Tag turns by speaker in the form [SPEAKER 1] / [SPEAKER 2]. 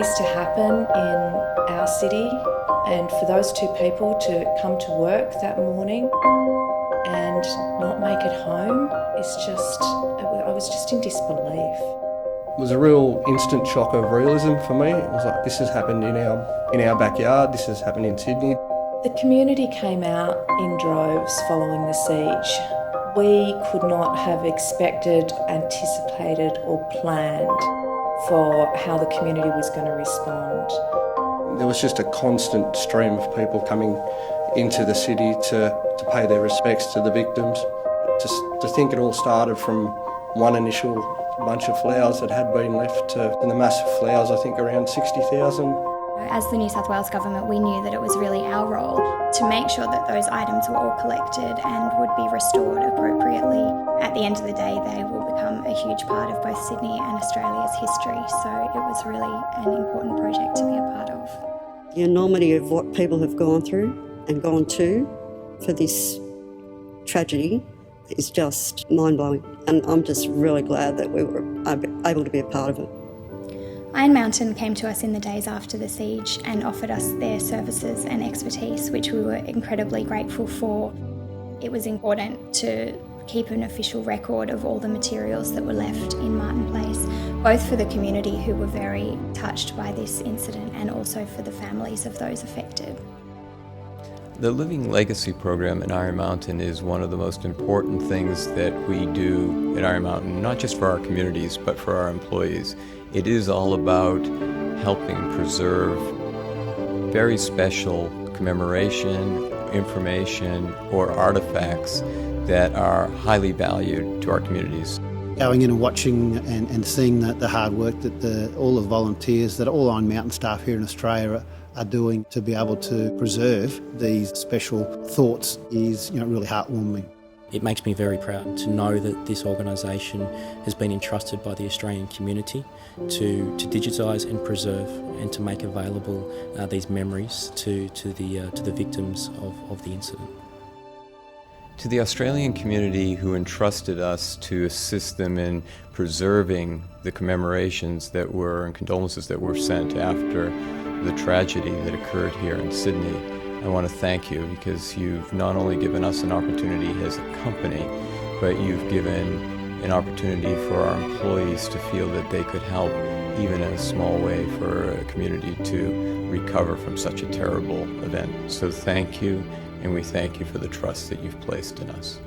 [SPEAKER 1] this to happen in our city and for those two people to come to work that morning and not make it home is just, I was just in disbelief.
[SPEAKER 2] It was a real instant shock of realism for me. It was like, this has happened in our backyard, this has happened in Sydney.
[SPEAKER 1] The community came out in droves following the siege. We could not have expected, anticipated or planned for how the community was going to respond.
[SPEAKER 2] There was just a constant stream of people coming into the city to pay their respects to the victims. To think it all started from one initial bunch of flowers that had been left to the massive flowers, I think around 60,000.
[SPEAKER 3] As the New South Wales Government, we knew that it was really our role to make sure that those items were all collected and would be restored appropriately. At the end of the day, they will become a huge part of both Sydney and Australia's history, so it was really an important project to be a part of.
[SPEAKER 4] The enormity of what people have gone through and gone to for this tragedy is just mind-blowing, and I'm just really glad that we were able to be a part of it.
[SPEAKER 3] Iron Mountain came to us in the days after the siege and offered us their services and expertise, which we were incredibly grateful for. It was important to keep an official record of all the materials that were left in Martin Place, both for the community who were very touched by this incident and also for the families of those affected.
[SPEAKER 5] The Living Legacy program at Iron Mountain is one of the most important things that we do at Iron Mountain, not just for our communities, but for our employees. It is all about helping preserve very special commemoration, information, or artifacts that are highly valued to our communities.
[SPEAKER 6] Going in and watching and seeing the hard work that all the volunteers, that all Iron Mountain staff here in Australia are doing to be able to preserve these special thoughts is really heartwarming.
[SPEAKER 7] It makes me very proud to know that this organisation has been entrusted by the Australian community to digitise and preserve and to make available these memories to the victims of the incident.
[SPEAKER 5] To the Australian community who entrusted us to assist them in preserving the commemorations that were and condolences that were sent after the tragedy that occurred here in Sydney, I want to thank you, because you've not only given us an opportunity as a company, but you've given an opportunity for our employees to feel that they could help, even in a small way, for a community to recover from such a terrible event. So thank you, and we thank you for the trust that you've placed in us.